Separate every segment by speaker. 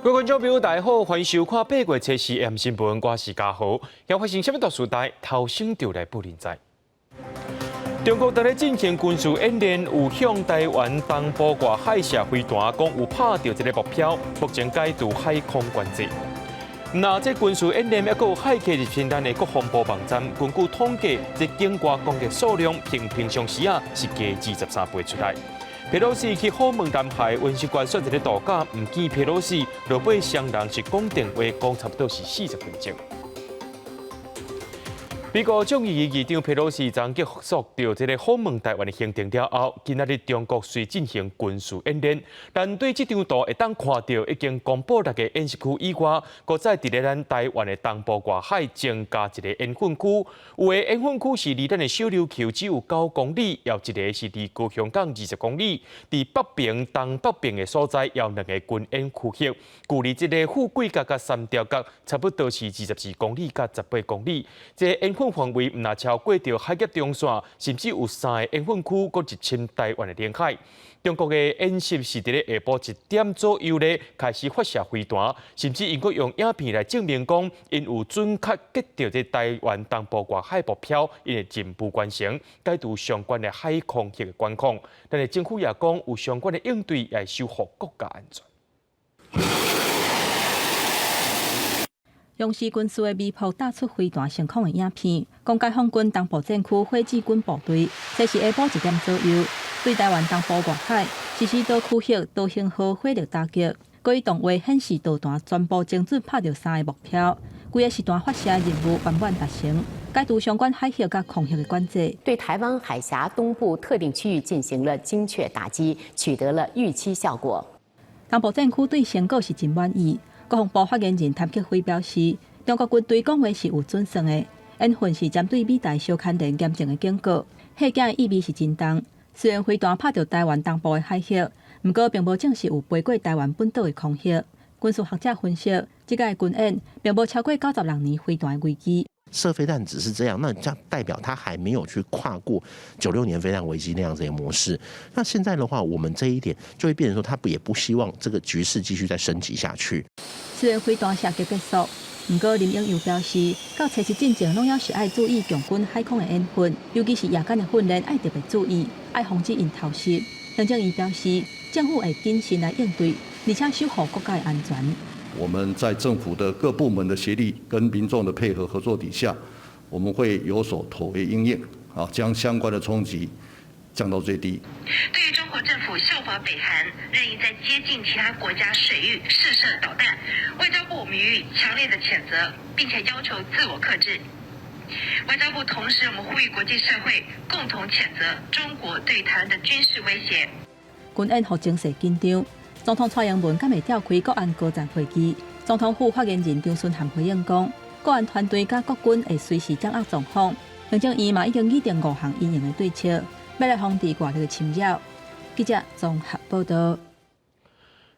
Speaker 1: 各位观众朋友，大家好，欢迎收看8月7日 AM 新闻，我是嘉豪。要发生什么大事代，头先就来报您知。中国在进行军事演练，有向台湾东部外海射飞弹，讲有拍到一个目标，目前解除海空管制。那这军事演练，还有海客日片单的国防部网站，根据统计，这境外攻击数量平常时是加23倍出来。佩洛西去访问南海，温习官选择咧度假，唔见佩洛西，落尾双人是讲电话，讲差不多是40分钟。美国众议院议长佩洛西昨结束掉这个访问台湾的行程了后，今仔日中国虽进行军事演练，但对这张图会当看到已经公布6个演习区以外，搁再伫咧咱台湾的东部外海增加一个演训区。有的演训区是离咱的小琉球只有9公里，有一个是离高雄港20公里。伫北边、东北边的所在，有2个军演区域，距离这个富贵角甲三条角差不多是24公里甲18公里。这演训范围唔若超过着海峡中线，甚至有3个演训区，搁入侵台湾的领海。中国的演习是伫咧下晡1点左右咧开始发射飞弹，甚至因搁用影片来证明讲，因有准确击到这台湾东部外海目标，因的任务完成，解除相关的海空域的管控。但是政府也讲有相关的应对，来守护国家安全。
Speaker 2: 用时军事的微博打出飞弹升空的影片，讲解放军东部战区火箭军部队，这是下晡1点左右，对台湾东部外海实施多区域多型号火力打击。各伊动画显示导弹全部精准拍到3个目标，规个时段发射任务圆满达成，解除相关海峡甲空域的管制，
Speaker 3: 对台湾海峡东部特定区域进行了精确打击，取得了预期效果。
Speaker 2: 东部战区对成果是真满意。国防部发言人谭克辉表示，中国军队讲话是有准绳的，演训是针对美台小勘连严正的警告，吓惊的意味是真重。虽然飞弹拍到台湾东部的海峡，不过并无证实有飞过台湾本岛的空域。军事学者分析，这个军演并无超过96年飞弹的危机。
Speaker 4: 射飞弹只是这样，那这样代表它还没有去跨过96年飞弹危机那样子的模式。那现在的话，我们这一点就会变成说，他也不希望这个局势继续再升级下去。
Speaker 2: 虽然飞弹射击结束，不过林英又表示，到测试进程拢要是爱注意强军海空的演训，尤其是夜间的训练爱特别注意，爱防止因偷袭。梁正仪表示，政府会谨慎来应对，而且守护国家的安全。
Speaker 5: 我们在政府的各部门的协力跟民众的配合合作底下，我们会有所妥为因应，将相关的冲击降到最低。
Speaker 6: 对于中国政府效法北韩，任意在接近其他国家水域试射导弹，外交部予以强烈的谴责，并且要求自我克制。外交部同时，我们呼吁国际社会共同谴责中国对台湾的军事威胁。
Speaker 2: 军演和情势紧张。总统蔡英文敢会召开国安高层会议？总统府发言人张顺涵回应讲，国安团队甲国军会随时掌握状况。梁正仪嘛已经拟定5项应用的对策，要来防止外力的侵扰。记者综合报道。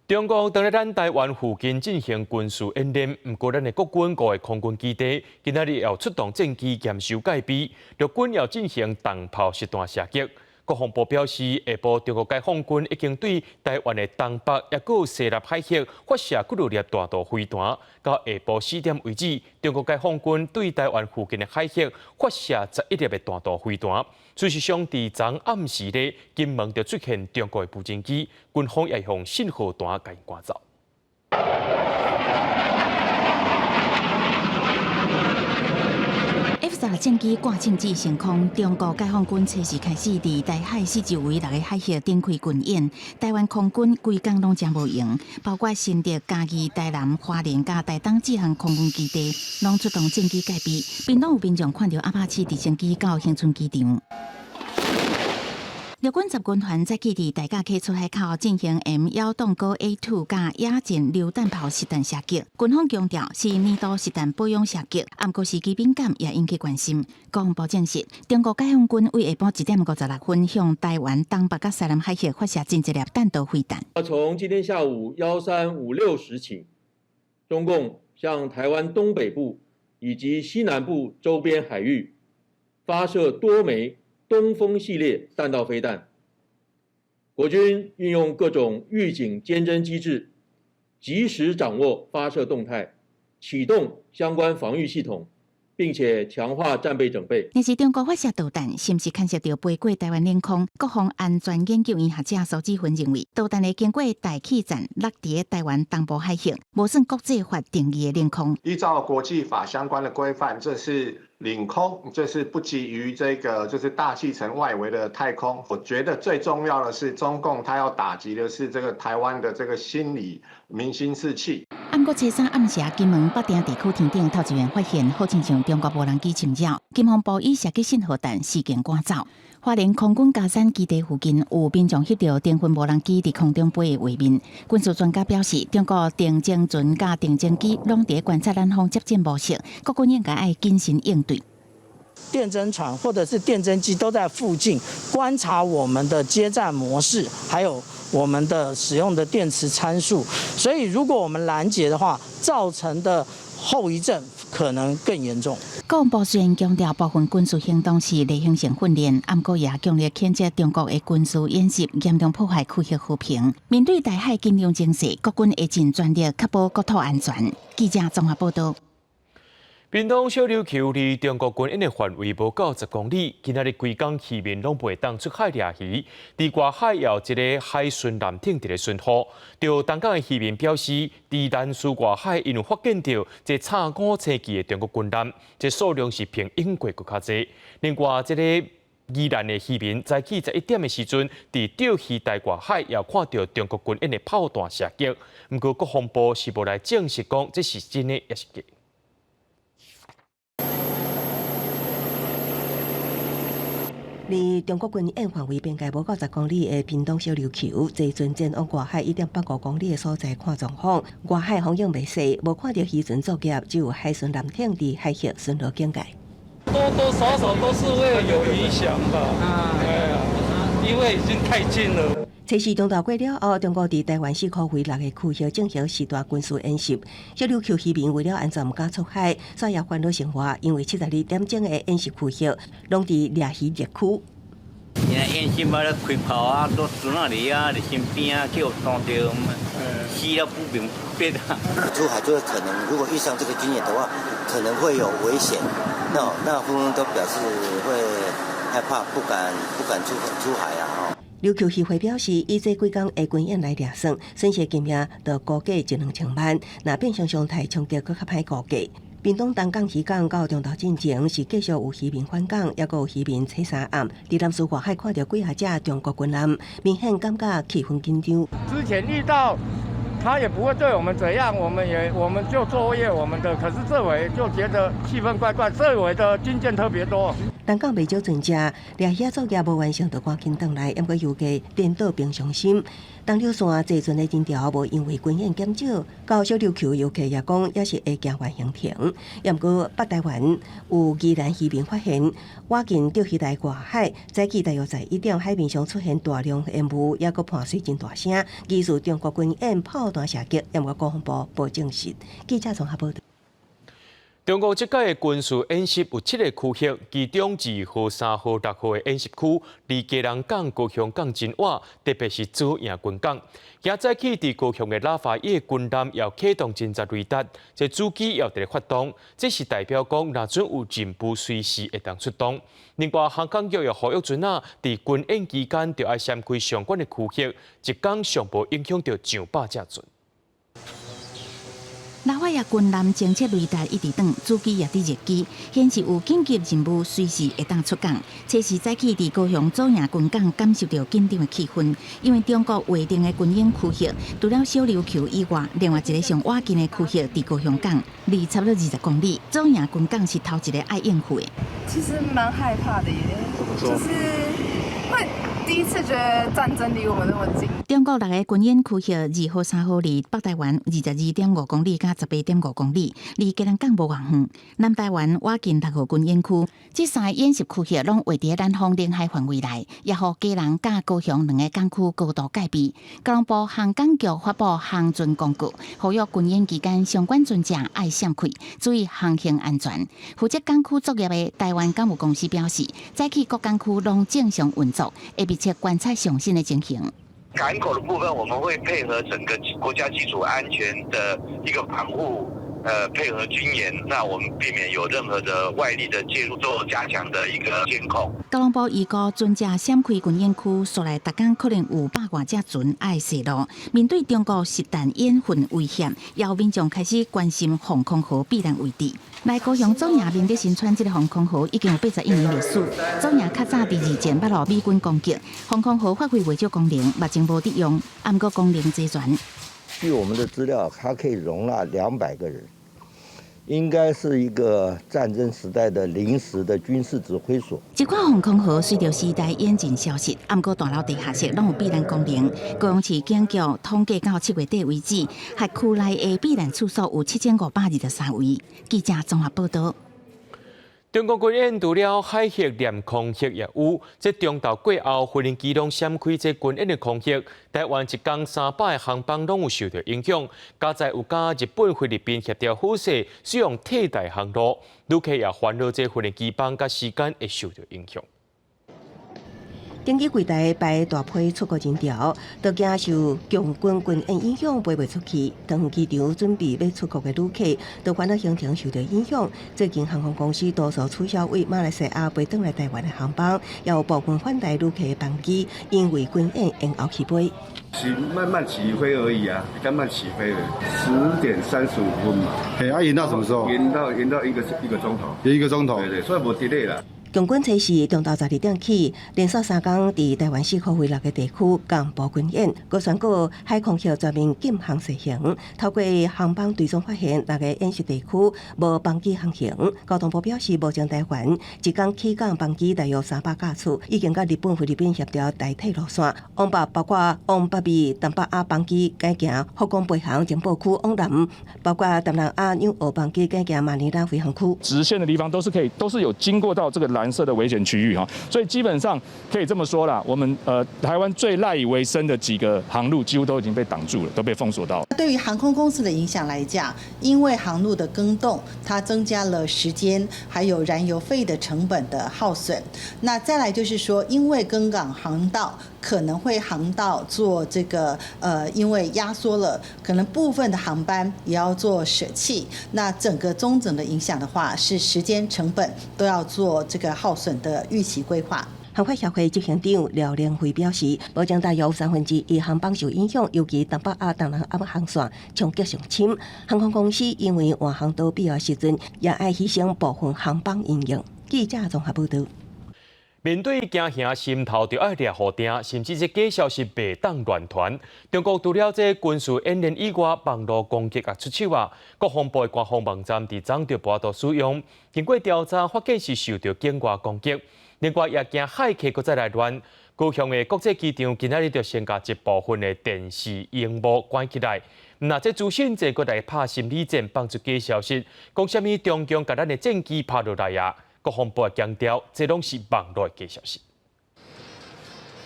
Speaker 1: 中国在咱台湾附近进行军事演练，不过咱的国军5个空军基地今仔日要出动战机严守戒备，陆军要进行重炮实弹射击。国防部表示，下晡中国解放军已经对台湾的东北也有西南海峡发射几粒大道飞弹。到下晡4点为止，中国解放军对台湾附近的海峡发射11粒的大道飞弹。事实上，伫昨暗时咧，金门就出现中国的无人机，军方也用信号弹甲因赶走。
Speaker 7: F-16战机挂进至升空，中国解放军初时开始伫台海四周围6个海峡展开军演。台湾空军规工拢真无用，包括新竹、嘉义、台南、花莲、甲台东4项空军基地，拢出动战机戒备，并拢有民众看到阿帕奇直升机到恒春机场。陆军10军团在基地大甲溪出海口进行 M1.9A2 甲野战榴弹炮实弹射击。军方强调是年度实弹保养射击，不过时机敏感也引起关心。国防部证实，中国解放军为下晡1点56分向台湾东北甲西南海峡发射近1粒弹道飞弹。
Speaker 8: 从今天下午13:56时起，中共向台湾东北部以及西南部周边海域发射多枚东风系列弹道飞弹，国军运用各种预警监侦机制，及时掌握发射动态，启动相关防御系统，并且强化战备整备。
Speaker 7: 但是中国发射导弹是不是牵涉到飞过台湾领空？国防安全研究院学者苏志芬认为，导弹会经过大气层落在台湾东部海峡，无算国际法定义的领空。
Speaker 9: 依照国际法相关的规范，这是领空，这是不及于这个就是大气层外围的太空。我觉得最重要的是，中共它要打击的是这个台湾的这个心理民心士气。
Speaker 7: 暗过初三暗时，金门北定地区天顶头一员发现，好亲像中国无人机侵扰，金防部以射击信号弹事件赶走。花莲空军嘉山基地附近有民众翕到定分无人机伫空中飞的画面。军事专家表示，中国定征船甲定征机拢伫观察咱方接近模式，各军应该爱谨慎应对。
Speaker 10: 电侦船或者是电侦机都在附近观察我们的接战模式，还有我们的使用的电池参数，所以如果我们拦截的话，造成的后遗症可能更严重。
Speaker 7: 国防部虽然强调部分军事行动是例行性训练，不过也强烈谴责中国的军事演习严重破坏区域和平。面对台海紧张情势，国军会尽全力确保国土安全。记者综合报道。
Speaker 1: 屏东小琉球离中国军演的范围无到10公里，今仔日规工渔民拢袂当出海掠鱼。伫外海也有一个海巡舰艇伫咧巡航。就东港的渔民表示，伫南苏外海因为发现到这叉5星级的中国军舰，这数量是比英国更较侪。另外，这个宜兰的渔民早起11点的时阵，伫钓鱼台外海也看到中国军演的炮弹射击。不过国防部是无来证实讲这是真的也是假。
Speaker 11: 离中国军演范围边界无到10公里的屏东小琉球，坐船前往外海1.85公里的所在看状况。外海风影袂细，无看到渔船作业，只有海巡舰艇伫海峡巡逻警戒。
Speaker 12: 多多少少都是会有影响吧，因为已经太近了。
Speaker 11: 测试中岛过了后，中国伫台湾4khu6个区域进行时大军事演习。小琉球渔民为了安全唔敢出海，所以也烦恼生活，因为72点钟的演习区域拢伫掠鱼热区。
Speaker 13: 现在演习嘛咧开炮啊，都船那里啊，伫身边啊，叫撞到，死了不明不白啊。
Speaker 14: 出海就会可能，如果遇上这个军演的话，可能会有危险。那纷纷都表示会害怕，不敢出海啊。
Speaker 11: 琉球渔会表示，以这几工的军演来掠算，损失金额就估计1-2千万，若变相常态，冲击更较歹估计。屏东东港渔港到中岛进前是继续有渔民返港，也有渔民初三暗伫南苏外海看到几下只中国军舰，明显感觉气氛紧张。
Speaker 15: 之前遇到他也不会对我们怎样，我们就作业我们的，可是这回就觉得气氛怪怪，这回的军舰特别多。
Speaker 11: 东港未少船只掠鱼作业无完成，就赶紧回来，不过油价颠倒平常心。东柳线坐船的人潮无因为军演减少，到小琉球游客也讲也是会行完行停。不过北台湾有宜兰渔民发现，挖近钓鱼台外海，早起大约在1点，海面上出现大量烟雾，也个破碎真大声，疑似中国军演炮弹射击，不过国防部无证实。记者综合报道。
Speaker 1: 中国这届的军事演习有7个区域，其中2号、3号、6号的演习区离基隆港、高雄港真远，特别是左营军港。今早起伫高雄的拉法叶军舰要启动侦察雷达，这主机要伫发动，这是代表讲若准有进步，随时会当出动。另外，航港局又呼吁船啊，伫军演期间就要闪开相关的区域，一天上无影响到上百只船。
Speaker 7: 拉法叶军舰侦测雷达一直等，主机也伫热机，显示有紧急任务，随时会当出港。这是早起伫高雄左营军港感受到紧张的气氛，因为中国划定的军演区域，除了小琉球以外，另外一个上远近的区域伫高雄港，离差不多20公里。左营军港是头一个爱应付的。
Speaker 16: 其实蛮害怕的耶，就是会第一次觉得战争离我们那么近。
Speaker 7: 中国6个军演区域2号、3号离北台湾22.5公里到18.5公里，离基隆港无偌远。南台湾挖近6号军演区，这3个演习区域拢位伫咱方领海范围内，也互基隆甲高雄2个港区高度戒备。交通部航港局发布航巡公告，呼吁军演期间相关船只爱闪开，注意航行安全。负责港区作业的台湾港务公司表示，早起各港区拢正常运作，会密切观察上新的情形。
Speaker 17: 港口的部分，我们会配合整个国家基础安全的一个防护。配合军演，那我们避免有任何的外力的介入，做加强的一个监控。
Speaker 7: 交通部预估船只闪开军演区，所来逐天可能有100多只船爱驶路。面对中国实弹演训威胁，也有民众开始关心防空壕必然位置。来高雄左营明德新村这个防空壕已经有81年历史。左营较早第2战捌落美军攻击，防空壕发挥未少功能，目前无得用，不过功能齐全。
Speaker 18: 据我们的资料，它可以容纳200个人。应该是一个战争时代的临时的军事指挥所。
Speaker 7: 这款防空壕随着时代演进消失，不过大楼地下室拢有避难功能。高雄市警局统计到7月底为止，辖区内的避难处所有7523位。记者综合报道。
Speaker 1: 中国军演除了海域、连空域也有，这中岛过后，飞行机拢闪开这军演的空域。台湾一共300个航班拢有受到影响，加在有加日本、菲律宾协调好势，使用替代航路，旅客也烦恼这飞行机班甲时间会受到影响。
Speaker 11: 经济柜台摆大批出国人潮，都惊受强军军演影响飞袂出去。当机场准备要出国的旅客，都烦恼行程受到影响。最近航空公司多数取消为马来西亚飞转来台湾的航班，也有部分换台旅客的班机，因为军演延后起飞。
Speaker 19: 是慢慢起飞而已啊，刚慢起飞了，10点35分嘛。
Speaker 20: 延到什么时候？
Speaker 19: 延到一个钟头。
Speaker 20: 1个钟头。
Speaker 19: 对，所以无 delay 啦。
Speaker 11: 强军测试中昼12点起，连续3天伫台湾4khu6个地区公布军演，佮宣告海空域全面禁航实行。透过航班追踪发现6个演习地区无班机航行。交通部表示，目前台湾一天起港班机大约300架次，已经甲日本、菲律宾协调代替路线。往北包括往北美、东北亚班机改行福冈北航情报区往南，包括东南亚纽澳班机改行马尼拉飞航区。
Speaker 21: 直线的地方都是有经过到这个蓝色的危险区域哈，所以基本上可以这么说啦，我们台湾最赖以为生的几个航路几乎都已经被挡住了，都被封锁到。
Speaker 22: 对于航空公司的影响来讲，因为航路的更动，它增加了时间还有燃油费的成本的耗损。那再来就是说，因为更港航道可能会航道做这个因为压缩了，可能部分的航班也要做舍弃。那整个综整的影响的话，是时间成本都要做这个耗损的预期规划。
Speaker 11: 航快协会执行长廖连辉表示，目前大约有1/3航班受影响，尤其东北亚、东南亚航线冲击上深。航空公司因为换航道必要时阵，也爱牺牲部分航班营运。记者综合报道。
Speaker 1: 面对惊吓心头就爱掠好定，甚至这假消息袂当乱传。中国除了这军事演练以外，网络攻击也出手啊！国防部的官方网站伫昨就跋倒使用，经过调查发现是受到境外攻击。另外也惊海客搁再来乱，高雄的国际机场今仔日就先甲一部分的电视荧幕关起来。那这资讯这搁来拍心理战，放出假消息，讲什么中共甲咱的战机拍落来啊？国防部强调，这拢是网络的假消息。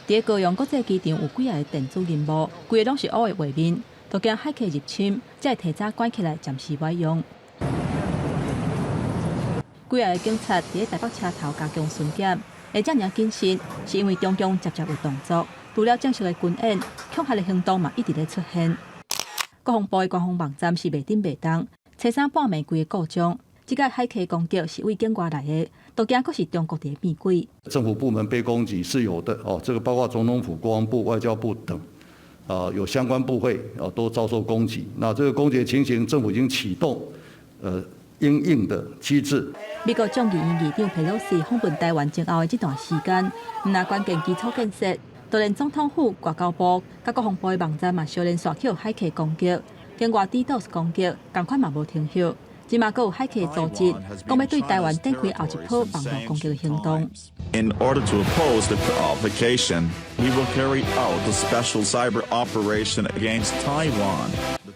Speaker 2: 伫高雄国际机场有几个电子荧幕，规个拢是乌的画面，都惊海客入侵，才会提早关起来，暂时袂用。几个警察伫台北车头加强巡检，会遮尔谨慎，是因为中共接有动作。除了正式的军演，恐吓的行动嘛一直在出现。国防部的官方网站是袂顶袂当，车衫半暝规个故障。这个海客攻击是为境外来的，都惊佫是中国的变鬼。
Speaker 5: 政府部门被攻击是有的哦，这个包括总统府、国防部、外交部等，有相关部会都遭受攻击。那这个攻击情形，政府已经启动因应的机制。
Speaker 2: 美国众议院议长佩洛西访问台湾前后的这段时间，那关键基础建设，就连总统府、外交部、甲国防部的网站嘛，小连续起有海客攻击，境外 DDoS 攻击，同款嘛无停歇。即马阁有海客组织，讲要对台湾展开后一波网络攻击的行动。
Speaker 23: In order to oppose the provocation, we will carry out the special cyber operation against Taiwan.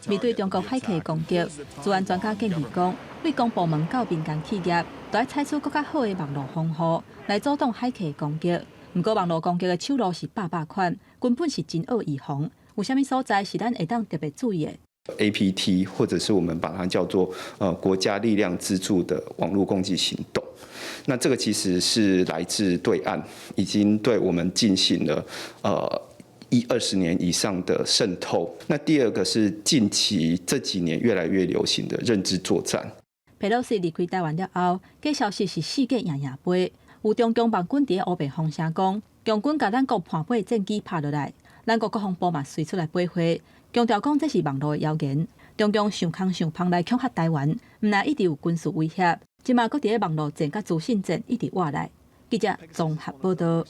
Speaker 2: 面对中国海客攻击，治安专家建议讲，对公部门到民间企业，都要采取更较好的网络防护，来阻挡海客攻击。不过网络攻击的手路是百款，根本是真恶预防。有啥物所在是咱会当特别注意的
Speaker 24: ？APT 或者是我们把它叫做国家力量资助的网络攻击行动，那这个其实是来自对岸，已经对我们进行了20年以上的渗透。那第二个是近期这几年越来越流行的认知作战。
Speaker 2: 佩洛西离开台湾了后，这消息是世界赢赢杯。有中共网军伫黑白风声讲，共军甲咱国盘尾战机拍落来，咱国国防部嘛随出来驳回，强调讲这是网络的谣言。中共想空想胖来恐吓台湾，毋但一直有军事威胁，即嘛搁伫咧网络战甲资讯战一直活来。记者综合报道。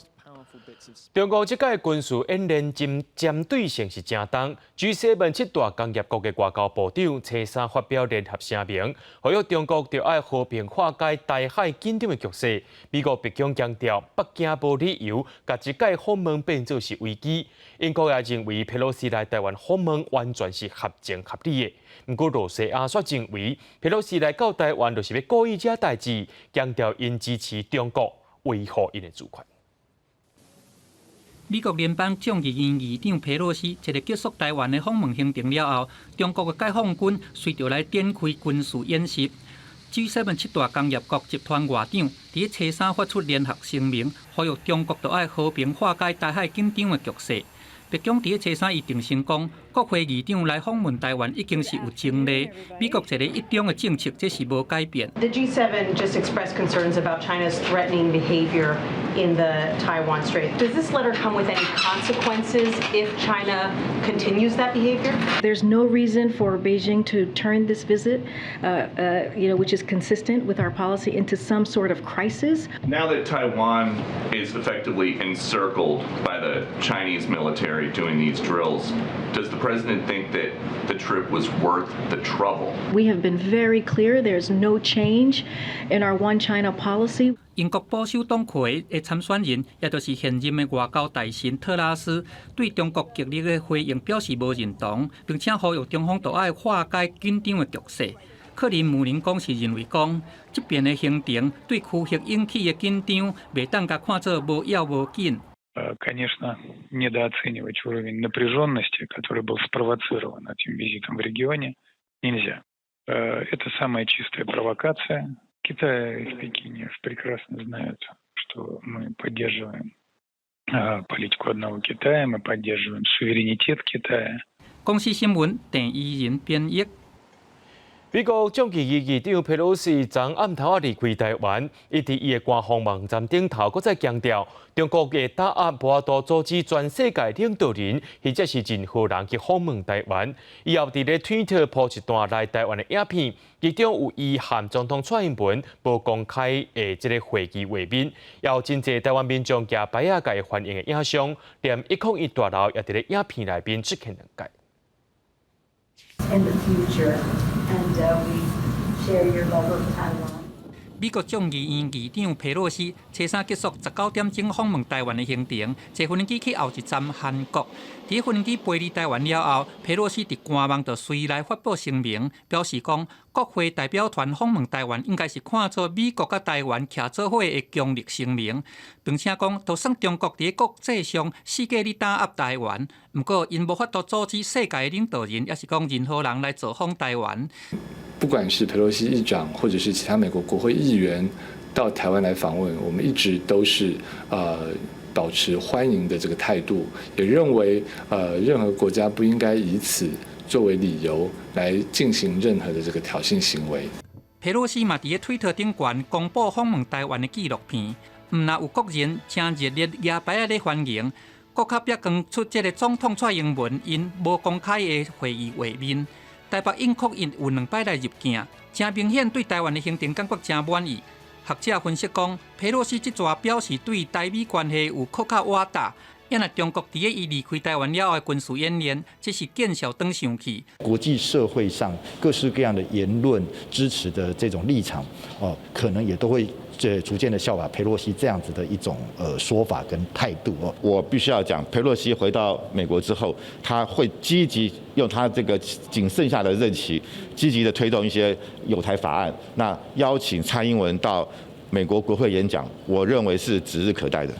Speaker 1: 中国这届军事演练针对性是正重。G7 7大工业国的外交部长车三发表联合声明，呼吁中国着爱和平化解台海紧张的局势。美国白宫强调，北京无理由把这届访问变作是危机。英国也认为，佩洛西来台湾访问完全是合情合理的。不过，罗西亚却认为，佩洛西来到台湾就是要故意这代志，强调因支持中国维护因的主权。
Speaker 3: 美国联邦众议院议长佩洛西一日结束台湾的访问行程了后，中国的解放军随着来展开军事演习。G7 7大工业国集团外长伫初三发出联合声明，呼吁中国要爱和平化解台海紧张的局势。白宫伫初三一定声讲，国会议长来访问台湾已经是有前例，美国一个一中的政策这是无改变。
Speaker 4: The G7 just expressed concerns about China's threatening behavior in the Taiwan Strait. Does this letter come with any consequences if China continues that behavior? There's no reason for Beijing to turn this visit, which is consistent with our policy, into some sort of crisis.
Speaker 6: Now that Taiwan is effectively encircled by the Chinese military doing these drills, does the president think that the trip was worth the trouble?
Speaker 4: We have been very clear there's no change in our One China policy.
Speaker 3: 英国保守党魁的参选人，也就是现任的外交大臣特拉斯，对中国极力的回应表示无认同，并且呼吁中方要爱化解紧张的局势。克林姆林宫是认为讲，这边的行程对区域引起的紧张，袂当甲看作无要无紧。
Speaker 20: Конечно, недооценивать уровень напряженности, который был спровоцирован этим визитом в регионе, нельзя. Это самая чистая провокация. Китай в Пекине прекрасно знают, что мы поддерживаем политику одного Китая, мы поддерживаем суверенитет Китая.
Speaker 3: 公司新闻第一人编译。
Speaker 1: 美国众议院议长佩洛西昨暗头离开台湾，伊伫伊的官方网站顶头，搁再强调，中国嘅打压无法度阻止全世界领导人或者是任何人去访问台湾。以后伫咧 Twitter 播一段来台湾的影片，其中有伊和总统蔡英文无公开的这个会议画面，也有真侪台湾民众举牌啊，甲伊欢迎的影像，连101大楼也伫咧影片内面出现两界。
Speaker 25: In the future, and we share your love of Taiwan.
Speaker 3: 美国众议院议长佩洛西初三结束19点钟访问台湾的行程，坐飞机去后一站韩国。伫飞机飞离台湾了后，佩洛西伫官网就随来发布声明，表示讲国会代表团访问台湾应该是看作美国甲台湾徛做伙的强力声明，并且讲就算中国伫国际上世界咧打压台湾，不过因无法度阻止世界的领导人，也是讲任何人来造访台湾。
Speaker 26: 不管是佩洛西议长，或者是其他美国国会议员到台湾来访问，我们一直都是保持欢迎的这个态度，也认为任何国家不应该以此作为理由来进行任何的这个挑衅行为。
Speaker 3: 佩洛西嘛，伫咧推特顶悬公布访问台湾的纪录片，毋但有国人真热烈举牌啊咧欢迎，国较表光出这个总统蔡英文因无公开的会议画面。台北英国因有2摆来入境，真明显对台湾的行程感觉真满意。学者分析讲，佩洛西这抓表示对台美关系有更较瓦大。因为中国伫咧伊离开台湾了后的军事演练，这是见效转上去。
Speaker 27: 国际社会上各式各样的言论支持的这种立场，可能也都会逐渐的效法佩洛西这样子的一种说法跟态度哦。
Speaker 28: 我必须要讲，佩洛西回到美国之后，他会积极用他这个仅剩下的任期，积极的推动一些友台法案。那邀请蔡英文到美国国会演讲，我认为是指日可待的。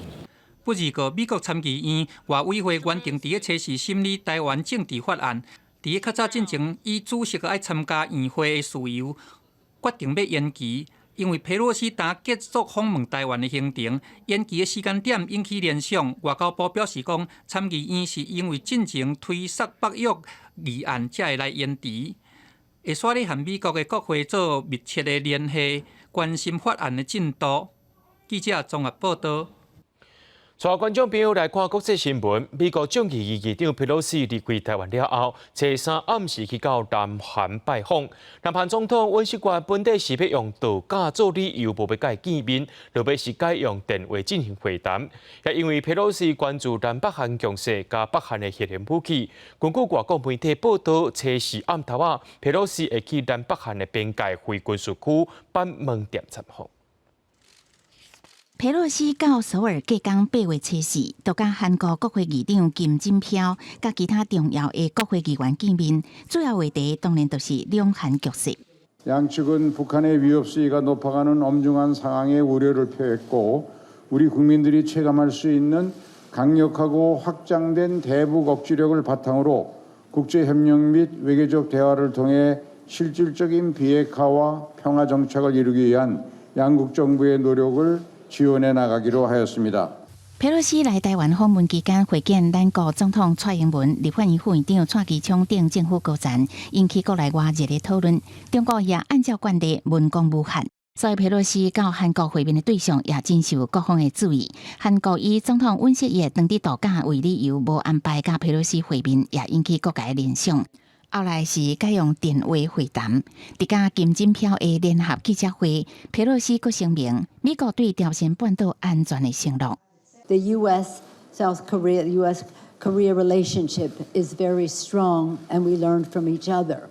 Speaker 3: 不日个美国参议院外委会原定伫咧测试审理台湾政治法案，伫咧较早进前以主席爱参加议会的事由，决定要延期。因为佩洛西打结束访问台湾的行程，延期的时间点引起联想。外交部表示讲，参议院是因为进程推塞北约议案才会来延迟，会选咧和美国的国会做密切的联系，关心法案的进度。记者综合报道。
Speaker 1: 带观众朋友来看国际新闻。美国众议院议长佩洛西离开台湾了后，初三暗时去到南韩拜访。南韩总统尹锡悦本地是要用度假做理由，无要甲伊见面，落尾是改用电话进行会谈。也因为佩洛西关注南北韩局势，加北韩的核能武器。根据外国媒体报道，初四暗头啊，佩洛西会去南北韩的边界非军事区板门店参访。
Speaker 7: 佩洛西到首尔隔港8月初4，就甲韩国国会议长金正票甲其他重要的国会议员见面，主要话题当然就是两韩局势。
Speaker 8: 양측은 북한의 위협 수위가 높아가는 엄중한 상황에 우려를 표했고 우리 국민들이 체감할 수 있는 강력하고 확장된 대북 억지력을 바탕으로 국제협력 및 외교적 대화를 통해 실질적인 비핵화와 평화 정착을 이루기 위한 양국 정부의 노력을 지원해 나가기로 하였습니다.
Speaker 7: 佩洛西来台湾访问期间会见咱国总统蔡英文、立法院副院长蔡其昌等政府高层，引起国内外热烈讨论。中国也按照惯例文攻武汉，所以佩洛西到韩国会面的对象也真受各方的注意。韩国以总统尹锡悦当地度假为理由，无安排甲佩洛西会面，也引起各界联想。 后来是改用电话会谈。伫甲金正票的联合记者会，佩洛西阁声明，美国对朝鲜半岛安全的承诺。
Speaker 25: The U.S.-South Korea relationship is very strong, and we learn from each other.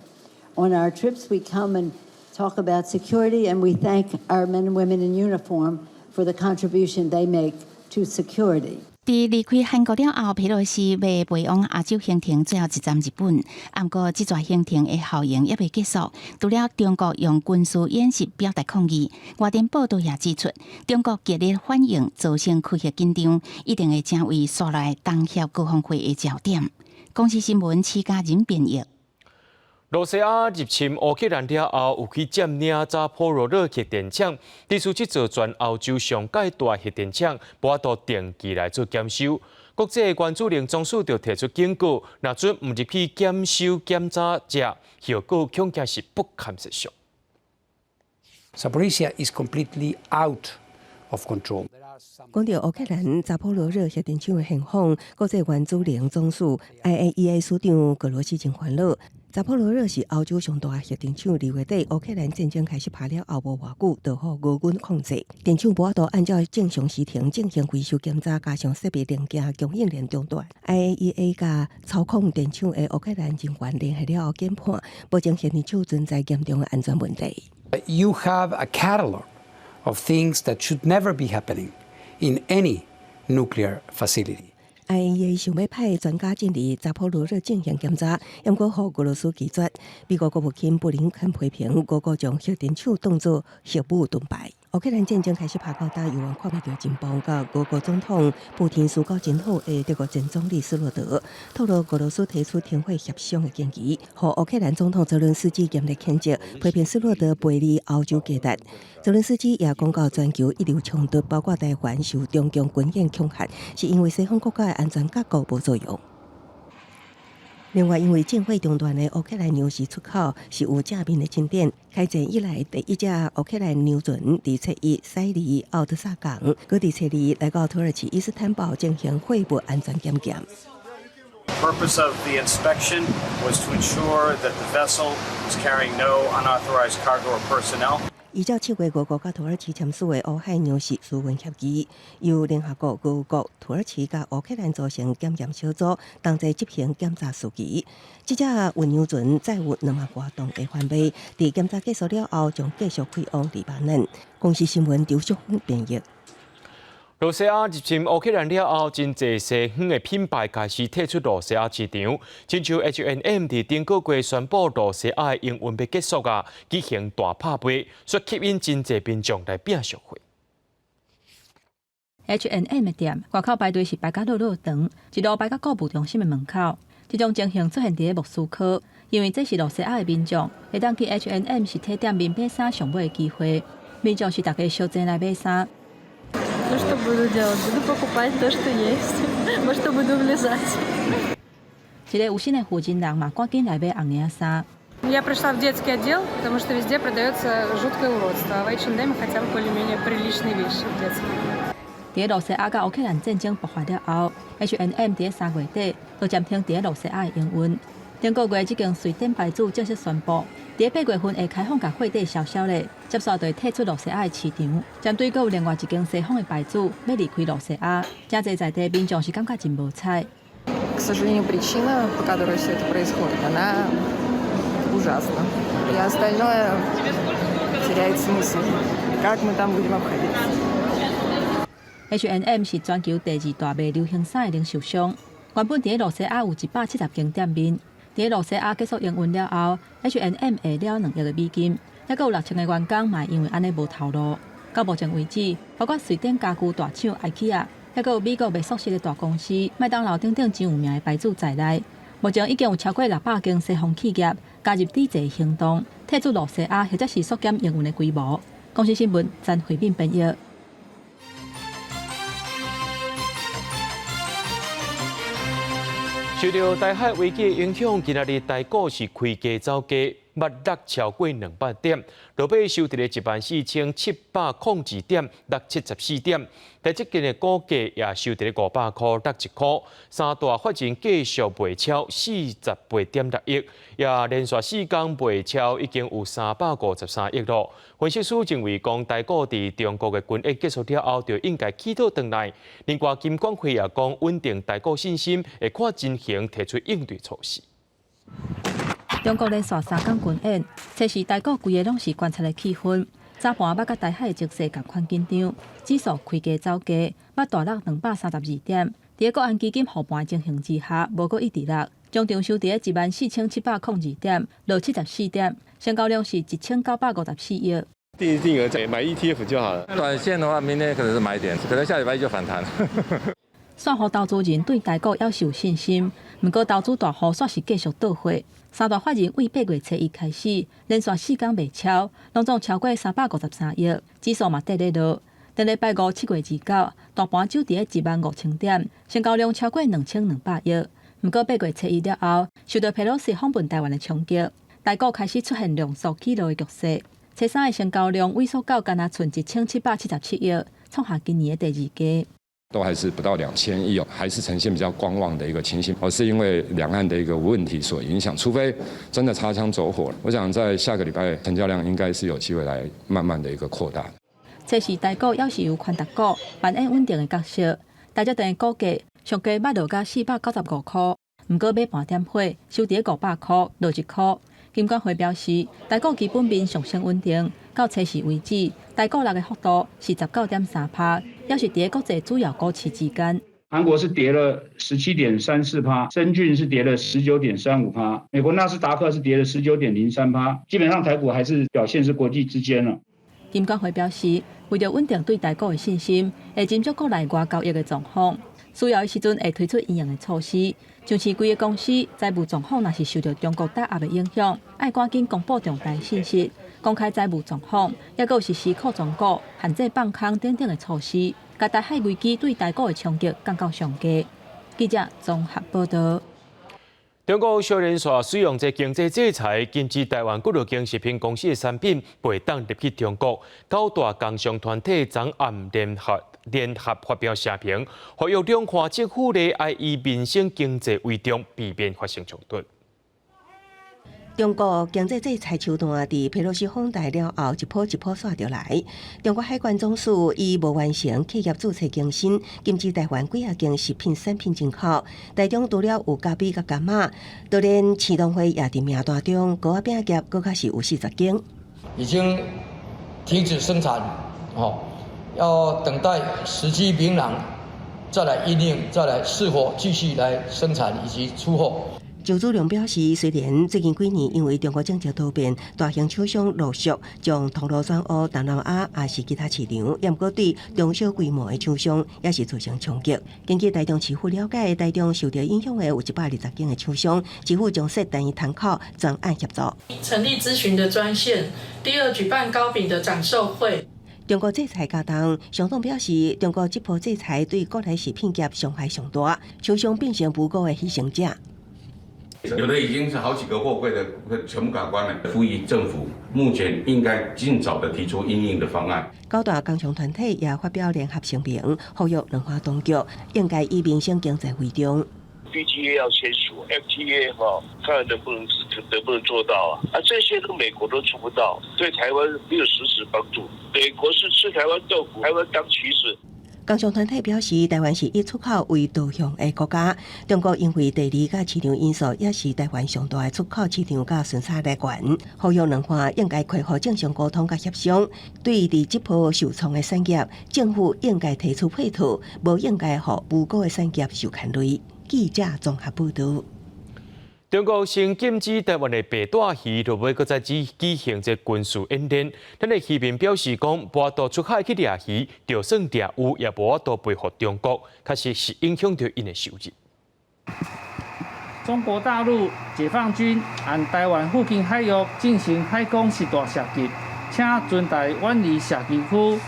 Speaker 25: On our trips, we come and talk about security, and we thank our men and women in uniform for the contribution they make to security.
Speaker 7: 伫离开韩国了后，佩洛西要飞往亚洲行程最后一站日本。不过，这段行程的效应也未结束。除了中国用军事演习表达抗议，外电报道也指出，中国激烈反应造成区域紧张，一定会成为刷来东协高峰会的焦点。公司新闻徐家人编译。
Speaker 1: 罗西亚入侵乌克兰了后，有去占领扎波罗热核电厂，提出这座全欧洲上界大核电厂，不都定期来做检修。国际关注令总署就提出警告，若准唔入去检修检查者，后果恐惊是不堪设想。
Speaker 9: Zaporizhzhia is completely out of control.
Speaker 11: 讲到乌克兰扎波罗热核电厂的现况，国际原子能总署 IAEA 署长格罗西真烦恼。 扎波罗热是欧洲上大核电厂，2月底乌克兰战争开始拍了后无偌久，就互俄军控制。电厂无法度按照正常时程进行维修检查，加上设备零件供应链中断。IAEA 甲操控电厂的乌克兰人员联系了后研判，保证核电厂存在严重的安全问题。
Speaker 9: You have a catalog of things that should never be happening in any nuclear facility.
Speaker 11: IAEA 想要派专家进入扎波罗热进行检查，不过互俄罗斯拒绝。美国国务卿布林肯批评俄国将核电厂当作核武盾牌。乌克兰战争开始拍到打，有人看不到进步。甲俄国总统普京思考真好的德国前总理斯洛德透露，俄罗斯提出停火协商的建议，互乌克兰总统泽伦斯基严厉谴责，批评斯洛德背离欧洲价值。泽伦斯基也公告全球一流冲突，包括台湾受中共军演恐吓，是因为西方国家的安全架构无作用。另外，因为战火中断的乌克兰粮食出口是有正面的进展。开战以来第一只乌克兰牛船伫初一驶离奥德萨港，搁伫初二来到土耳其伊斯坦堡进行货物安全检验。
Speaker 10: The purpose of the inspection was to ensure that the vessel was carrying no unauthorized cargo or personnel.
Speaker 11: 依照7月俄国甲土耳其签署的乌海粮食咨询协议，由联合国、俄国、土耳其甲乌克兰组成检验小组，同齐执行检查数据。这只运油船载有2万多吨的番麦，伫检查结束了后，将继续开往黎巴嫩。公司新闻周淑芬编译。
Speaker 1: 罗西亚入侵乌克兰了后，真侪西方的品牌开始退出罗西亚市场，亲像 H&M 伫顶个月宣布罗西亚的营运要结束啊，举行大拍卖，所吸引真侪民众来拼消费。
Speaker 2: H&M 的店外口排队是排甲落落长，一路排到购物中心的门口。这种情形出现伫莫斯科，因为这是罗西亚的民众会当去 H&M 实体店面买衫上买的机会。民众是大家小钱来买衫。
Speaker 12: Ну что буду делать? Буду покупать то, что есть. Во что буду влезать?
Speaker 2: 一个有心的附近人嘛，赶紧来买红领衫。
Speaker 12: Я пришла в детский отдел, потому что везде продается жуткое уродство. А в H&M хотя бы более-менее приличные вещи детские.
Speaker 2: 在罗西亚甲乌克兰战争爆发了后 ，H&M 在3月底就暂停在罗西亚的营运。中国月已经瑞典牌子正式宣布，在8月份会开放甲货底销售咧，接续就退出罗西亚的市场。针对有另外一间西方的牌子要离开罗西亚，真侪在地民众是感觉真无彩。
Speaker 12: К сожалению, причина, по которой все это происходит, она ужасна. И остальное теряет смысл. Как мы там будем обходиться?
Speaker 2: H&M 是全球第2大卖流行衫的零售商，原本在罗西亚有170间店面。在罗西亚结束营运了后 ，H&M 下了2亿的美金，还有6000个员工嘛，因为安尼无透露。到目前为止，包括瑞典家具大厂 IKEA， 还有美国卖素食的大公司麦当劳等等真有名的牌子在内，目前已经有超过600间西方企业加入抵制行动，退出罗西亚或者是缩减营运的规模。公司新闻詹慧敏编译。
Speaker 1: 受到大海危机的影响，今仔日台股是开价走价，密落超过200点，落尾收伫咧14702点，落74点。台积电的股价也收伫咧500块，落1块。三大法人继续卖超48.6亿，也连续4天卖超已经有353亿咯。分析师认为，讲台股伫中国的军演结束了后，就应该起倒转来。另外，金管会也讲稳定台股信心，会看进行提出应对措施。
Speaker 2: 中国连续3天军演，测试台股规个拢是观察的气氛。早盘捌甲台海的局势共款紧张，指数开价走价，捌大落232点。伫国安基金护盘情形之下，无过一直落，中场收伫14702点，落74点，成交量是1954亿。
Speaker 13: 定额买 ETF 就好了。短线的话，明天可能是买点，可能下礼拜就反弹。
Speaker 2: 散户投资人对台股也是有信心，不过投资大户煞是继续倒货。三大法人为8月初1开始，连续4天卖超，拢总超过353亿，指数嘛跌咧落。第礼拜5、7月29，大盘走伫15000点，成交量超过2200亿。不过8月初1了后，受到佩洛西访问台湾的冲击，台股开始出现量缩起落的局势。初3的成交量萎缩到敢若剩1777亿，创下今年的第2低。
Speaker 14: 都还是不到2000亿哦，还是呈现比较观望的一个情形，是因为两岸的一个问题所影响。除非真的擦枪走火，我想在下个礼拜成交量应该是有机会来慢慢的一个扩大。
Speaker 2: 测试台股要是有宽达股扮演稳定的角色，大家等股价上价捌落到495块，不过买半点货收伫500块，落1块。金管会表示，台股基本面上升稳定，到测试为止，台股落的幅度是19.3%，也是伫国际主要股市之间。
Speaker 15: 韩国是跌了17.34%，深圳是跌了19.35%，美国纳斯达克是跌了19.03%，基本上台股还是表现是国际之间了。
Speaker 2: 金管会表示，为了稳定对台股的信心，会斟酌国内外交易的状况，需要的时阵会推出应用的措施。像是规个公司财务状况若是受到中国打压的影响，爱赶紧公布重大信息，公开财务状况，也有实施库存股、限制放空等等的措施，甲台海危机对台股的冲击降到上低。记者综合报道。
Speaker 1: 中国小连续使用这经济制裁，禁止台湾几多间食品公司的产品被当入去中国。9大工商团体昨暗联合发表声明，呼吁两岸政府咧爱以民生经济为重，避免发生冲突。
Speaker 11: 中国经济制裁手段伫佩洛西访台了后，一波一波刷着来。中国海关总署以无完成企业注册更新，禁止台湾几啊间食品产品进口，台中除了有咖啡甲柑仔，就连市农会也伫名单中，糕仔饼业搁较是有40间。
Speaker 16: 已经停止生产，要等待时机明朗，再来因应，再来是否继续来生产以及出货。
Speaker 11: 周祖良表示，虽然最近几年因为中国政治多变，大型厂商陆续将铜锣转往东南亚也是其他市场，也毋过对中小规模的厂商也是造成冲击。根据台中市府了解，台中受到影响的有120间的厂商，市府将设单一窗口专案协助，
Speaker 5: 成立咨询的专线。第二，举办糕饼的展售会。
Speaker 11: 中国制裁加重，上党表示，中国这波制裁对国内食品业伤害上大，厂商变成无辜的牺牲者。
Speaker 17: 有的已经是好几个货柜的全部卡关了，呼吁政府目前应该尽早的提出因应的方案。
Speaker 11: 高大工商团体也发表联合声明，呼吁两岸当局应该以民生经济为重。
Speaker 18: BTA 要签署 ，FTA 看能不能做到啊？这些都美国都做不到，对台湾没有实质帮助。美国是吃台湾豆腐，台湾当棋子。
Speaker 11: 工商团体表示，台湾是以出口为导向的国家，中国因为第二甲市场因素，也是台湾上大的出口市场甲顺差来源。呼吁两岸应该恢复正常沟通甲协商，对伫这波受创的产业，政府应该提出配套，无应该让无辜的产业受牵累。记者综合报道。
Speaker 1: 中国先禁止台湾的白带鱼，就要搁再举行这军事演练。咱的渔民表示讲，无法度出海去掠鱼，就算掠有，也无法度赔予中国，确实是影响到因的收入。
Speaker 19: 中国大陆解放军按台湾附近海域进行海空实弹射击，请船台远离射击区，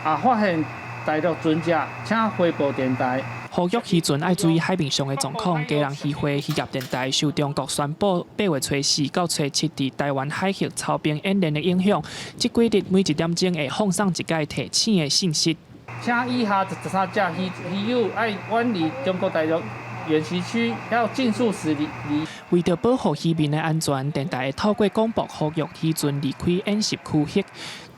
Speaker 19: 发现大陆船只，请回报电台。
Speaker 21: 呼吁渔船要注意海面上的状况。嘉南渔会渔业电台受中国宣布8月初4到初7伫台湾海域操兵演练的影响，这几日每1点钟会放送一个提醒的信息。
Speaker 19: 请以下13只鱼友要远离中国大陆演习区，要尽速驶离。
Speaker 21: 为着保护渔民的安全，电台会透过广播呼吁渔船离开演习区域。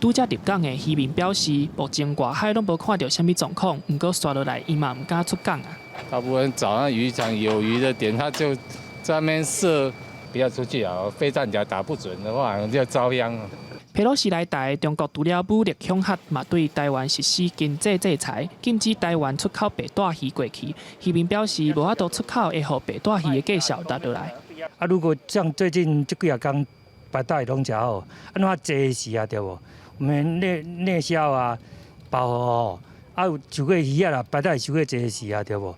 Speaker 21: 拄则入港的渔民表示，目前外海拢无看到什么状况，不过刷落来，伊嘛唔敢出港啊。
Speaker 13: 大部分找那渔场有鱼的点，他就在那边射，不要出去啊！飞弹夹打不准的话，就遭殃了。佩洛西来台，中国除了武力恐吓，嘛对台湾实施经济制裁，禁止台湾出口白带鱼过去。渔民表示，无法度出口，会互白带鱼的价数达落来。
Speaker 19: 如果像最近这几啊天白带拢食好，安怎济时啊，对无？我们内销啊，包有收过鱼啊啦，白带收过济时啊，对无？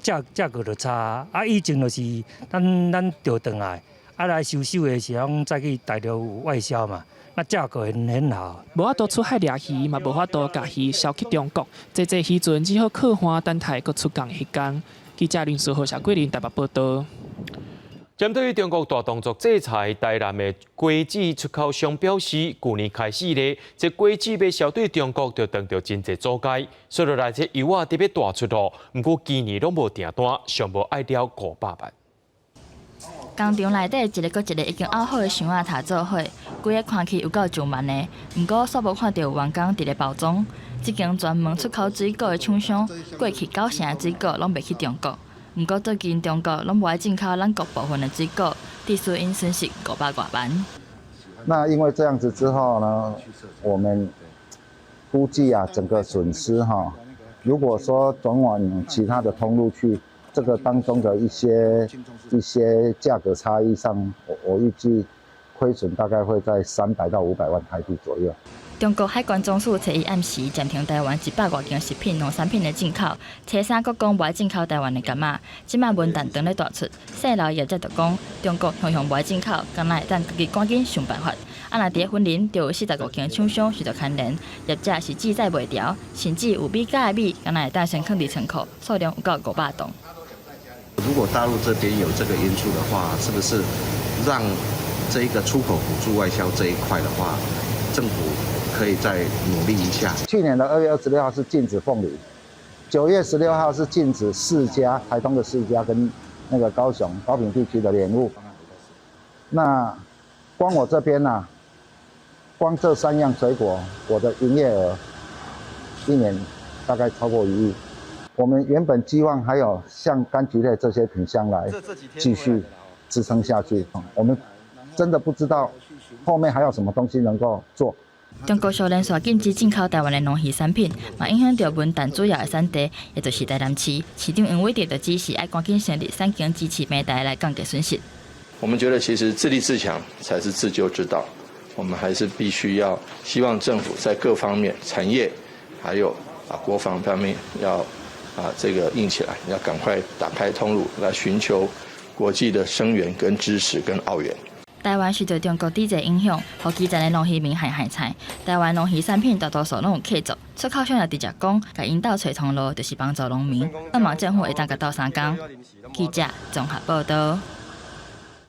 Speaker 19: 价格就差，以前就是咱钓回来，来收的时候再去大陆外销嘛。那价格很好，
Speaker 21: 无法度出海掠鱼，嘛无法度甲鱼销去中国。这渔船只好靠岸等待，搁出港迄天。记者林书豪、谢桂林台北报道。
Speaker 1: 针对中国大动作制裁台南的果子出口商表示，去年开始咧，这果子要销对中国，就遇到真侪阻碍，所以来这油啊特别大出路，不过今年拢无订单，上无爱了500万。
Speaker 22: 工厂内底一个搁一个已经熬好的箱仔塔做伙，规个看起有够上万的。不过煞无看到有员工伫咧包装。这间专门出口水果的厂商，过去90%的水果拢卖去中国。不过最近中国拢无爱进口咱国部分的水果，地属因损失500多万。
Speaker 23: 那因为这样子之后呢，我们估计整个损失如果说转往其他的通路去。这个当中的一些价格差异上，我预计亏损大概会在300到500万台币左右。
Speaker 22: 中国海关总署初一暗时暂停台湾100多件食品、农产品的进口，初三佫讲无爱进口台湾的柑仔。即卖文旦当咧大出，细老业者就讲中国向无爱进口，敢若会当家己赶紧想办法。若伫咧婚林就有45件厂商受到牵连，业者是记载袂牢，甚至有米价的米，敢若会当先放伫仓库，数量有够500吨。
Speaker 24: 如果大陆这边有这个因素的话，是不是让这个出口补助外销这一块的话，政府可以再努力一下？
Speaker 23: 去年的2月26号是禁止凤梨，9月16号是禁止4家，台东的4家跟那个高雄高屏地区的莲雾。那光我这边光这3样水果，我的营业额1年大概超过1亿。我们原本寄望还有像柑橘类这些品项来继续支撑下去，我们真的不知道后面还有什么东西能够做。
Speaker 22: 中国小连续禁止进口台湾的农渔产品，嘛影响到文旦主要的产地，也就是台南市。市长杨伟哲就指示，要赶紧成立3间支持平台来降低损失。
Speaker 3: 我们觉得其实自立自强才是自救之道，我们还是必须要希望政府在各方面产业还有国防方面要这个硬起来，要赶快打开通路来寻求国际的声援跟支持跟澳援。
Speaker 22: 台湾受到中国抵制影响，和基层的农渔民害菜。台湾农渔产品大多数拢有客族，出口商也直接讲，甲引导找通路，就是帮助农民。希望政府会当甲斗相共。记者综合报道。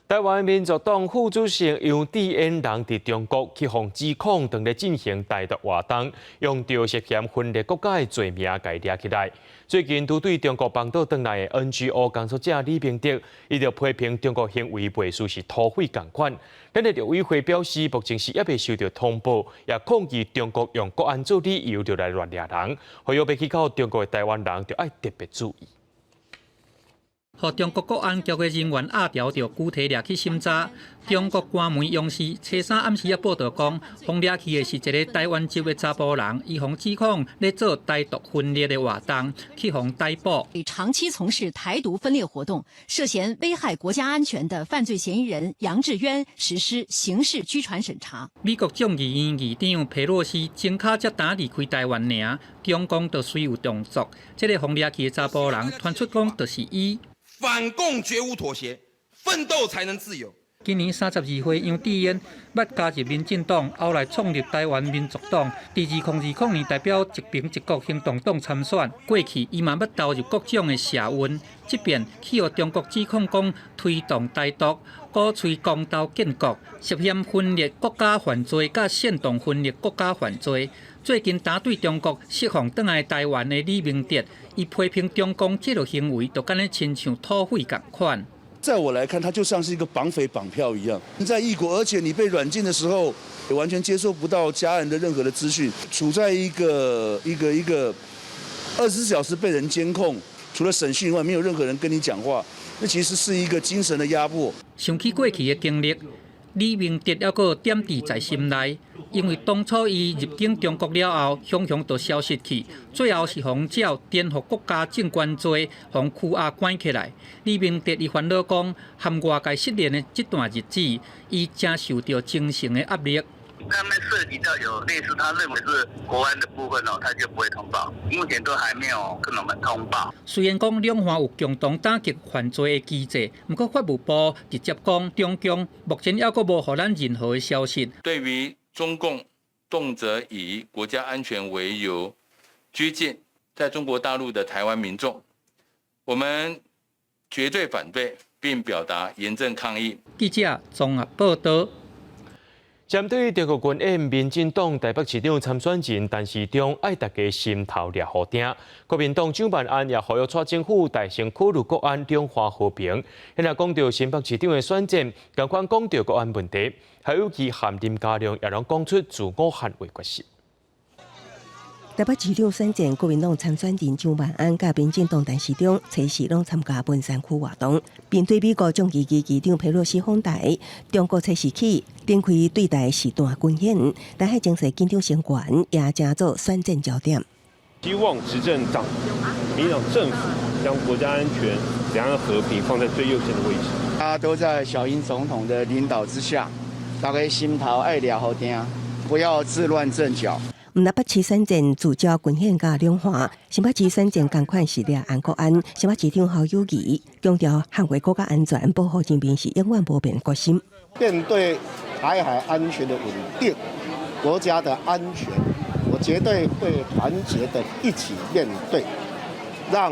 Speaker 1: 台湾民族党副主席杨智嫣人伫中国去向指控，正在进行台独活动，用着涉嫌分裂国家的罪名给抓起来。最近，拄对中国帮倒转来的 NGO 工作者李明德，伊就批评中国行为袂输是土匪共款。咱的陆委会表示，目前是还未收到通报，也抗议中国用国安做理由就来乱抓人，呼吁要去到中国的台湾人就要特别注意。
Speaker 4: 互中国国安局的人员压条着具体掠去审查。中国官媒央视初三暗时报道讲，被掠去的是一个台湾籍的查甫人，伊互指控咧做台独分裂的活动，去互逮捕。
Speaker 6: 长期从事台独分裂活动，涉嫌危害国家安全的犯罪嫌疑人杨智渊实施刑事拘传审查。
Speaker 4: 美国众议院议长佩洛西前脚才打离开台湾尔，中共就随有动作。这个被掠去的查甫人传出讲，就是伊。
Speaker 8: 反共绝无妥协，奋斗才能自由。
Speaker 4: 今年32岁，杨智嫣捌加入民进党，后来创立台湾民族党。伫2020年代表一边一国行动党参选。过去伊嘛要投入各种的社运，即便去互中国指控讲推动台独、鼓吹公道建国，涉嫌分裂国家犯罪，甲煽动分裂国家犯罪。最近打对中国释放倒来台湾的李明德，伊批评中共这种行为，就敢若亲像土匪共款。
Speaker 20: 在我来看，它就像是一个绑匪绑票一样。在异国，而且你被软禁的时候，也完全接收不到家人的任何的资讯，处在一个24小时被人监控，除了审讯以外，没有任何人跟你讲话，那其实是一个精神的压迫。
Speaker 4: 想起过去的经历。李明德还佫点滴在心内，因为当初伊入境中国了后，雄雄就消失去，最后是红照颠覆国家政权罪，互拘押关起来。李明德伊烦恼讲，含外界失联的这段日子，伊正受到精神的压力。
Speaker 26: 他们涉及到有类似他认为是国安的部分他就不会通报。目前都还没有跟我们通报。
Speaker 4: 虽然讲两方有共同打击犯罪的机制，不过法务部直接讲，中共目前还佫无予咱任何的消息。
Speaker 8: 对于中共动辄以国家安全为由拘禁在中国大陆的台湾民众，我们绝对反对，并表达严正抗议。
Speaker 4: 记者综合报道。
Speaker 1: 针对中国军演，民进党台北市长参选人陈时中爱大家心头抓好定。国民党蒋万安也呼吁蔡政府大声考虑国安两岸和平。现在讲到新北市长的选战，同款讲到国安问题，还有其含金加量，也拢讲出自我捍卫决心。
Speaker 11: 台北市长选战，国民党参选人蒋万安甲民进党陈时中初时拢参加文山区活动，并对美国众议院议长佩洛西访台。中国初时起展开对台实弹军演，台海情势紧张升悬，也正做选战焦点。
Speaker 27: 希望执政党、民党政府将国家安全、两岸和平放在最优先的位置。
Speaker 28: 大家都在小英总统的领导之下，大家心头爱抓好定，不要自乱阵脚。
Speaker 11: 台北市选战聚焦军演甲两岸，新北市选战同款是抓安国安。新北市长侯友宜强调捍卫国家安全、保护人民是永远不变的决心。
Speaker 29: 面对台海安全的稳定，国家的安全，我绝对会团结的一起面对，让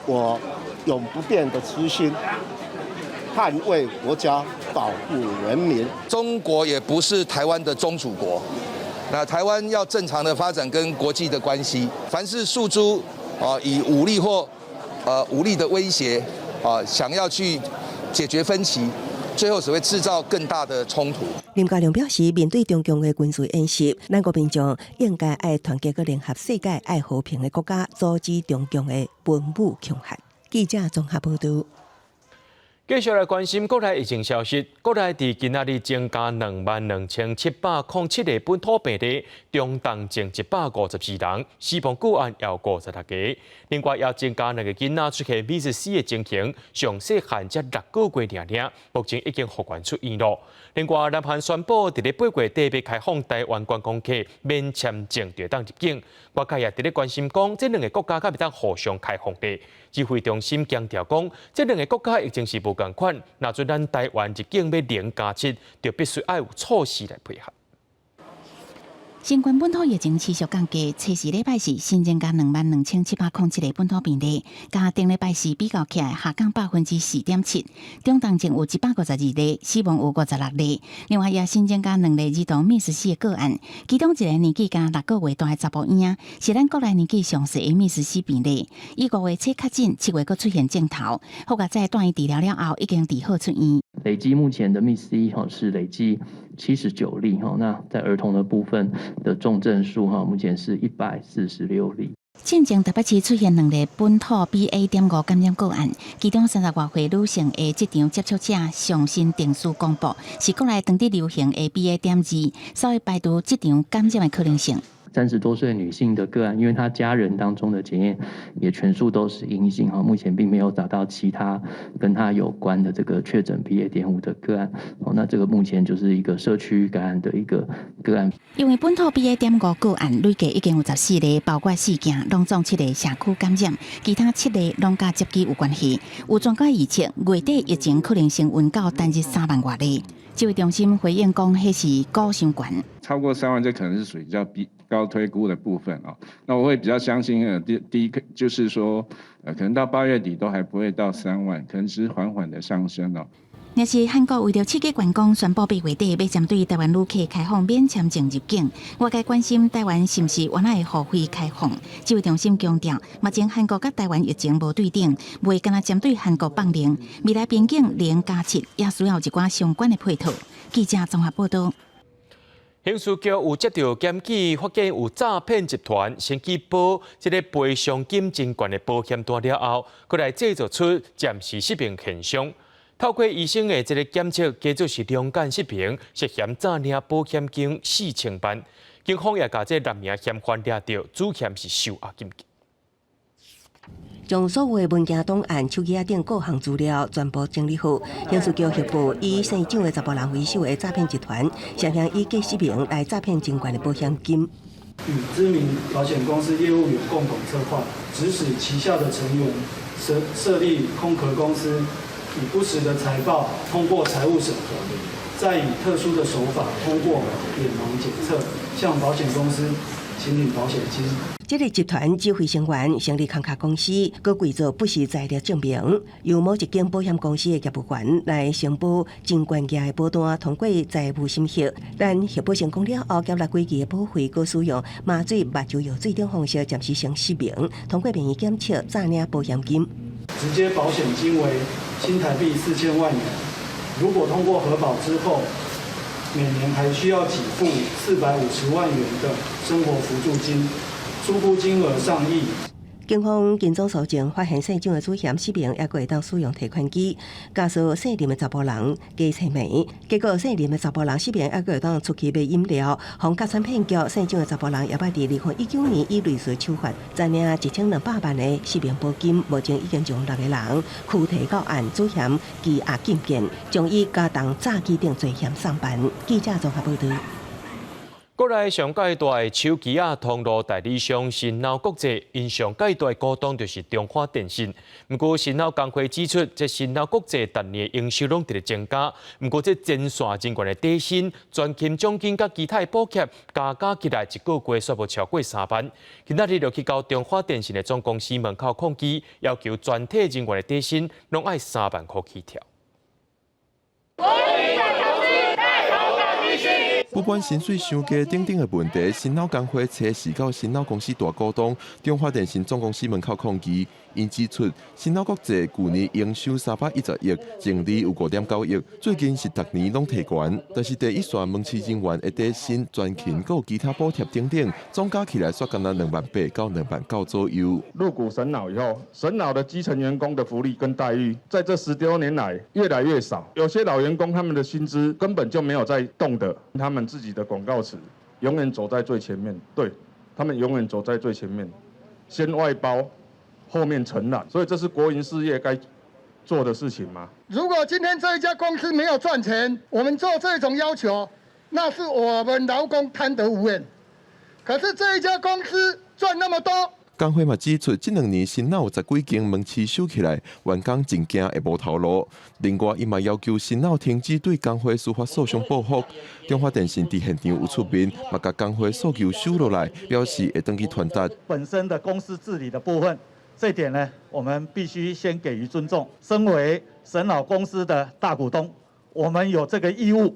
Speaker 29: 我永不变的初心，捍卫国家，保护人民。
Speaker 8: 中国也不是台湾的宗主国。那台湾要正常的发展跟国际的关系，凡是诉诸以武力或武力的威胁想要去解决分歧，最后只会制造更大的冲突。
Speaker 11: 林佳龙表示，面对中共的军事演习，咱国民众应该爱团结个联合世界、爱和平的国家，阻止中共的文武强悍。记者综合报道。
Speaker 1: 继续来关心国内疫情消息。国内伫今仔日增加22707个本土病例，中重症154人，死亡个案也有56个。另外也增加2个囡仔出现米氏死的情形，上细汉才6个月尔，目前已经复原出院了。另外，南韩宣布伫咧8月底要开放台湾观光客免签证就当入境。外界也伫咧关心讲，这2个国家敢会当互相开放呢？指挥中心强调讲，这2个国家疫情是无共款，若准咱台湾入境要0+7，就必须要有措施来配合。
Speaker 2: 新冠本土疫情持续降低，初4礼拜四新增加22707个本土病例，甲顶礼拜四比较起来下降4.7%。中重症有152例，死亡有56例。另外也新增加2例儿童密斯氏的个案，其中1个年纪加6个月大的查甫婴，是咱国内年纪上细的密斯氏病例。伊5月初确诊，7月佫出现症头，好在在断医治疗了后，已经治好出院。
Speaker 7: 累计目前的密斯氏是累计79例那在儿童的部分的重症数目前是146例。
Speaker 2: 进前台北市出现2例本土 BA.5 感染个案，其中30多岁女性的这场接触者上新定数公布，是国内当地流行的 BA.2， 所以排除这场感染的可能性。
Speaker 7: 30多岁女性的个案，因为她家人当中的检验也全数都是阴性目前并没有找到其他跟她有关的这个确诊 BA.5 的个案那这个目前就是一个社区感染的一个个案。
Speaker 2: 因为本土 BA.5 个案累计已经有14例，包括4件拢总7例社区感染，其他7例拢甲接机有关系。有专家预测月底疫情可能升温到单日3万多例。指挥中心回应讲，迄是高伤悬，
Speaker 9: 超过3万，这可能是属于比较高推估的部分那我会比较相信第一个就是说可能到8月底都还不会到3万，可能只是缓缓的上升
Speaker 2: 若是韩国为了刺激观光，宣布8月底要针对台湾旅客开放免签证入境。外界关心台湾是不是原来会付费开放？指挥中心强调，目前韩国甲台湾疫情无对等，袂干那针对韩国放零，未来边境0+7也需要一寡相关的配套。记者综合报道。
Speaker 1: 刑事局有接到检举，发现有诈骗集团先去保这个赔偿金真悬的保险单了后，佮来制作出暂时失明现象。透过医生的这个检测，假做是两眼失明，涉嫌诈领保险金4000万。警方也把这6名嫌犯抓到，主嫌是受押金。
Speaker 11: 将所有的文件档案、手机啊等各项资料全部整理好。刑事局协助以姓蒋的查甫人为首的诈骗集团，想向以假失明来诈骗真悬的保险金。
Speaker 10: 与知名保险公司业务员共同策划，指使旗下的成员设立空壳公司，以不实的财报通过财务审核，再以特殊的手法通过眼盲检测，向保险公司请领保险金。
Speaker 11: 这个集团指挥成员成立空壳公司，佮伪造不实财力证明，由某一间保险公司的业务员来承保真悬价的保单，通过财务审核，但核保成功了后，缴纳几期的保费，佮使用麻醉、目睭药水等方式暂时性失明，通过便宜检测诈领保险金。
Speaker 10: 直接保险金为新台币4000万元，如果通过核保之后，每年还需要给付450万元的生活扶助金。出乎金额上亿。
Speaker 11: 警方跟踪搜证，发现姓蒋的主嫌失明，也会当使用提款机，假说姓林的查甫人加青梅，结果姓林的查甫人失明，也会当出去买饮料，防假产骗局。姓蒋的查甫人也捌伫2019年以类似手法诈领1200万的失明保金，目前已经将6个人拘提到案，主嫌羁押禁见，将以加重诈欺等罪嫌上班。记者综合报道。
Speaker 1: 国内上界大的手机通路代理商新闹国际，因上界大股东就是中华电信。不过新闹工会指出，这新闹国际逐年营收拢伫咧增加。不过这前线真悬的底薪、专勤奖金甲其他的补贴，加起来一个月却无超过3万。今仔日就去到中华电信的总公司门口抗议，要求全体人员的底薪拢爱3万块起跳。
Speaker 5: 不管薪水伤低等等的问题，新老工会测试到新老公司大股东中华电信总公司门口抗议。因指出，新老国际去年营收310亿，净利有5.9亿，最近是逐年拢提悬，但是第一线门市人员的底薪、专勤，还有其他补贴等等，总加起来却敢若28000到29000左右。
Speaker 12: 入股神脑以后，神脑的基层员工的福利跟待遇，在这10多年来越来越少。有些老员工他们的薪资根本就没有在动的，他们自己的广告词永远走在最前面，对他们永远走在最前面，先外包。后面承揽，所以这是国营事业该做的事情吗？
Speaker 13: 如果今天这一家公司没有赚钱，我们做这种要求，那是我们劳工贪得无厌。可是这一家公司赚那么多。
Speaker 5: 工会嘛指出，这2年新老有10几间门市收起来，员工真惊会无头路。另外，伊嘛要求新老停止对工会司法诉讼报复。中华电信伫现场有出面，嘛甲工会诉求收落来，表示会登去传达。
Speaker 14: 本身的公司治理的部分，这一点呢，我们必须先给予尊重。身为神脑公司的大股东，我们有这个义务，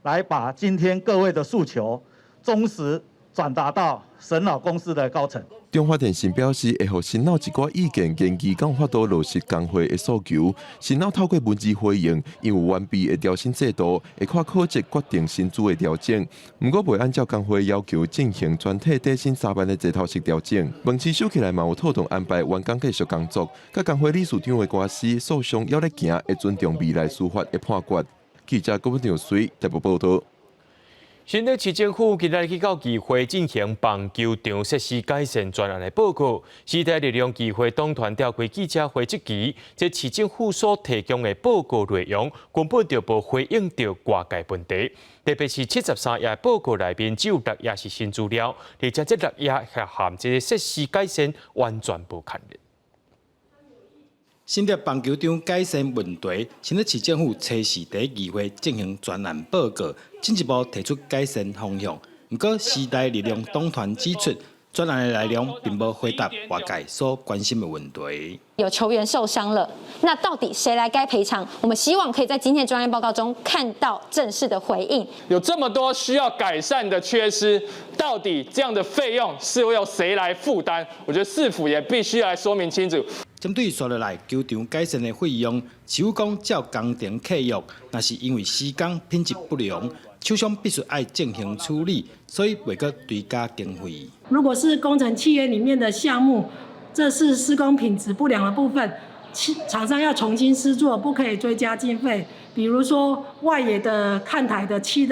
Speaker 14: 来把今天各位的诉求忠实转达到神脑公司的高层。
Speaker 5: 中华电信表示，会互新老一寡意见建议，敢有法度落实工会的诉求。新老透过文字回应，因有完备的调薪制度，会看考绩决定薪资的调整。不过，未按照工会要求进行全体底薪3万的齐头式调整。门市收起来嘛有妥当安排员工继续工作。甲工会理事长的官司诉讼还在行，会尊重未来司法的判决。记者郭文良随台北报道。新北市政府今日去到议会进行棒球场设施改善专案的报告。时代力量议会党团召开记者会即期，这市政府所提供的报告内容根本就无回应到外界问题。特别是73页报告内面只有6页是新资料，而且这6页还含这个设施改善完全无看的。
Speaker 15: 新竹棒球场改善问题，新竹市政府初时第一议会进行专案报告，进一步提出改善方向。不过，时代力量党团指出，专案的内容并无回答外界所关心的问题。
Speaker 16: 有球员受伤了，那到底谁来该赔偿？我们希望可以在今天的专案报告中看到正式的回应。
Speaker 17: 有这么多需要改善的缺失，到底这样的费用是由谁来负担？我觉得市府也必须要来说明清楚。
Speaker 15: 针对刷落来球场改善的费用，市府讲照工程契约，那是因为施工品质不良，厂商必须爱进行处理，所以袂个追加经费。
Speaker 18: 如果是工程契约里面的项目，这是施工品质不良的部分，厂商要重新施作，不可以追加经费。比如说外野的看台的漆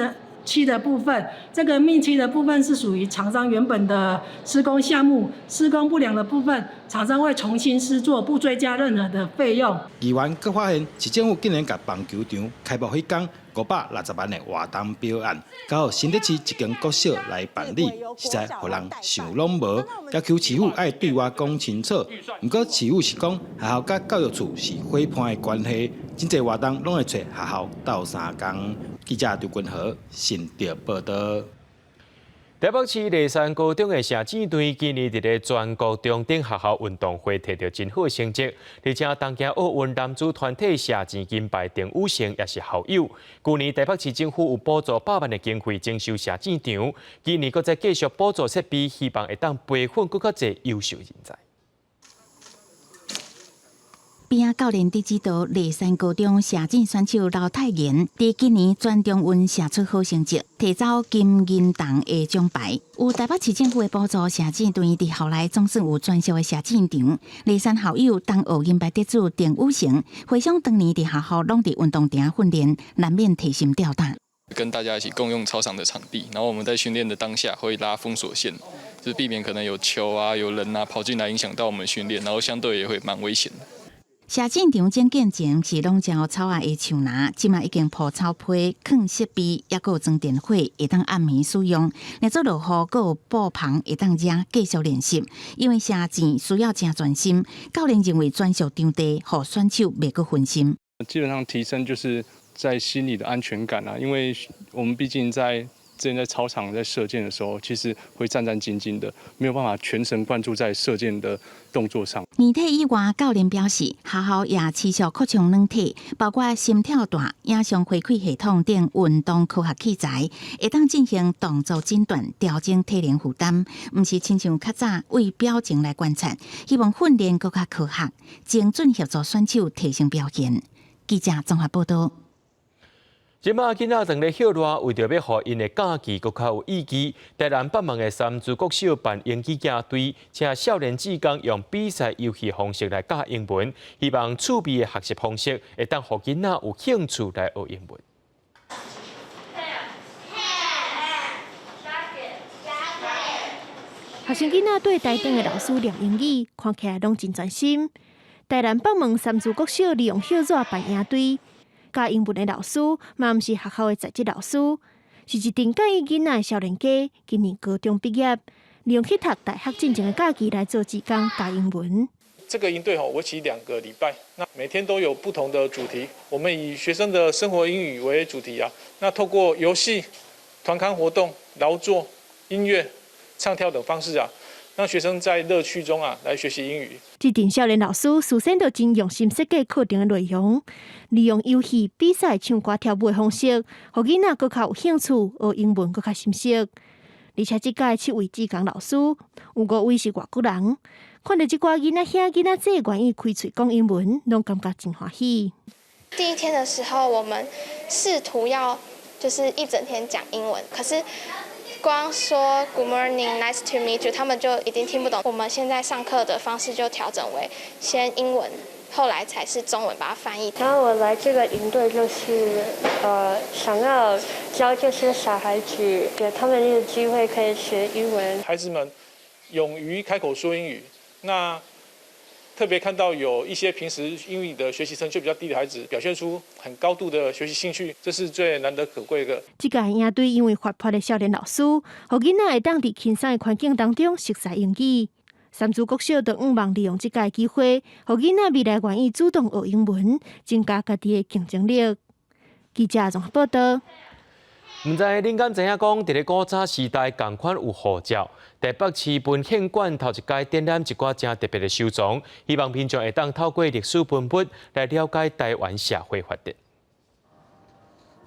Speaker 18: 的部分，这个密漆的部分是属于厂商原本的施工项目，施工不良的部分，厂商会重新施作，不追加任何的费用。
Speaker 15: 议员阁发现，市政府竟然甲棒球场开幕迄天560万的活动标案，交新北市一间国小来办理，实在互人想拢无。要求市府爱对外讲清楚。不过市府是讲学校甲教育处是伙伴的关系，真侪活动拢会找学校斗3工。记者刘君和新竹报道。
Speaker 1: 台北市梨山高中的射箭队今年伫咧全国中等学校运动会摕到真好的成绩，而且东京奥运男子团体射箭金牌丁宇成也是校友。去年台北市政府有补助100万的经费征收射箭场，今年搁再继续补助设备，希望会当培训更较侪优秀人才。
Speaker 2: 边仔教练伫指导梨山高中射箭选手刘泰妍，伫今年全中运射出好成绩，摕走金银铜的奖牌。有台北市政府的补助，射箭队伫校内总算有专属的射箭场。梨山校友当奥银牌得主丁宇成，回想当年伫学校拢伫运动场训练，难免提心吊胆。
Speaker 25: 跟大家一起共用操场的场地，然后我们在训练的当下会拉封锁线，就是避免可能有球啊、有人啊跑进来影响到我们训练，然后相对也会蛮危险的。
Speaker 2: 射箭场正建前是拢照草仔的树篮，即马已经铺草皮、放设备，也有装电火，会当暗暝使用。若做落雨，阁有布棚会当遮继续练习。因为射箭需要真专心，教练认为专属场地，互选手袂阁分心。
Speaker 30: 基本上提升就是在心理的安全感啊，因为我们毕竟在
Speaker 3: 之前在操场在射箭的时候，其实会战战兢兢的，没有办法全神贯注在射箭的动作上。
Speaker 2: 年体以外，教练表示，学校也持续扩充软体，包括心跳带、影像回馈系统等运动科学器材，会当进行动作诊断，调整体能负担，毋是亲像较早为表情来观察，希望训练更加科学，精准协助选手提升表现。记者综合报道。
Speaker 1: 即马囡仔当咧歇热，为着要互因的假期更较有意义，台南北门的三珠国小办英语竞队，请少年志工用比赛游戏方式来教英文，希望趣味的学习方式会当互囡仔有兴趣来学英文。
Speaker 6: 学生囡仔对台灯的老师念英语，看起来拢真专心。台南北门三珠国小利用歇热办营队。教英文的老师，嘛毋是学校的在职老师，是一群介意囡仔的少年家。今年高中毕业，利用去读大学进前的假期来做志工教英文。
Speaker 19: 这个营队为期2个礼拜，那每天都有不同的主题。我们以学生的生活英语为主题啊，那透过游戏、团康活动、劳作、音乐、唱跳等方式啊，让学生在乐趣中来学习英语。这群少年老师事先就真用心设计课程的内容，利用游戏、比赛、唱歌、跳舞的方式，让囡仔更较有兴趣学英文，更较深刻。而且这届7位志工老师，有5位是外国人，看到这寡囡仔兄囡仔姐愿意开嘴讲英文，拢感觉真欢喜。
Speaker 20: 第一天的时候，我们试图要就是一整天讲英文，可是光说 Good morning, nice to meet you， 他们就已经听不懂。我们现在上课的方式就调整为先英文，后来才是中文把它翻译。
Speaker 21: 然后我来这个营队就是想要教这些小孩子，给他们一个机会可以学英文。
Speaker 19: 孩子们勇于开口说英语，那特别看到有一些平时英语的学习成就比较低的孩子，表现出很高度的学习兴趣，这是最难得可贵的。这个营队因为活泼的少年老师，让囡仔会当在轻松的环境当中熟悉英语。三珠国小就希望利用这个机会，让囡仔未来愿意主动学英文，增加家己的竞争力。记者综合报道。唔知恁敢知影讲，伫咧古早时代，同款有护照。台北市文献馆头一届展览一寡正特别的收藏，希望民众会当透过历史文物来了解台湾社会发展。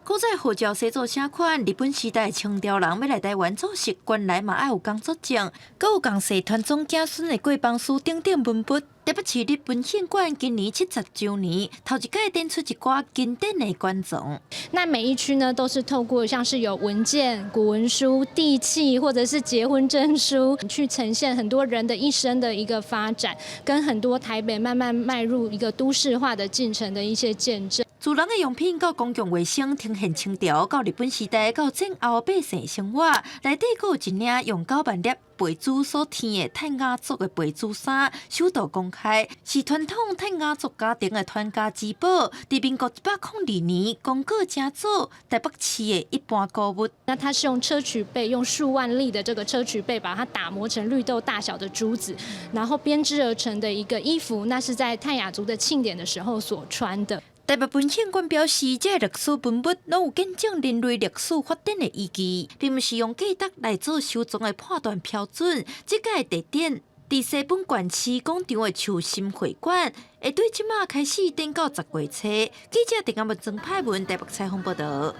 Speaker 22: 古早护照写作啥款？日本时代清朝人要来台湾做事，原来嘛爱有工作证，佮有共社团总子孙的贵邦书等等文物。台北市立文献馆今年70周年，头一届展出一寡经典的馆藏。
Speaker 23: 那每一区呢，都是透过像是有文件、古文书、地契或者是结婚证书，去呈现很多人的一生的一个发展，跟很多台北慢慢迈入一个都市化的进程的一些见证。
Speaker 22: 自人的用品到公共卫生，呈现清朝到日本时代到战后百姓生活，内底还有一领用9万粒培珠所添的泰雅族的培珠衫，首度公开，是传统泰雅族家庭的传家之宝。在民国102年，公告正做台北市的一般古物。
Speaker 23: 那它是用砗磲贝，用数万粒的这个砗磲贝，把它打磨成绿豆大小的珠子，然后编织而成的一个衣服，那是在泰雅族的庆典的时候所穿的。
Speaker 22: 台北文献馆表示，这历史文物拢有见证人类历史发展的意义，并不是用价值来做收藏的判断标准。这届地点伫西本馆区广场的树心会馆，会对即马开始展到10月初。记者陈文曾派文台北采访报道。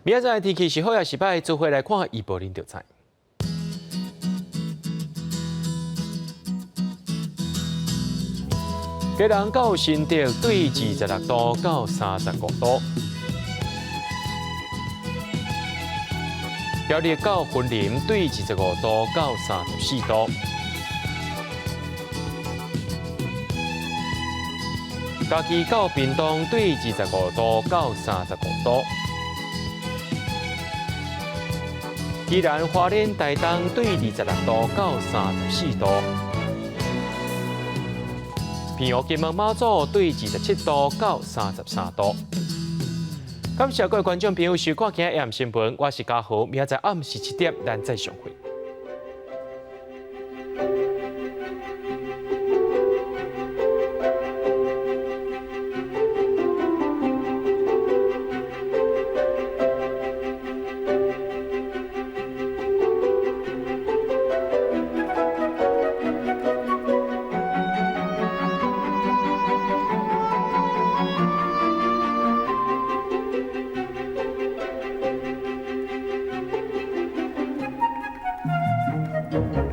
Speaker 1: 明仔载天气是好也是歹，做伙来看预报，恁就知。基隆到新竹对26度到35度，苗栗到云林对25度到34度，嘉义到屏东对25度到35度，宜兰花莲台东对26度到34度。平湖金门马祖对27度到33度。感谢各位观众朋友收看今日AM新闻，我是嘉豪，明仔载暗时7点咱再相会。见。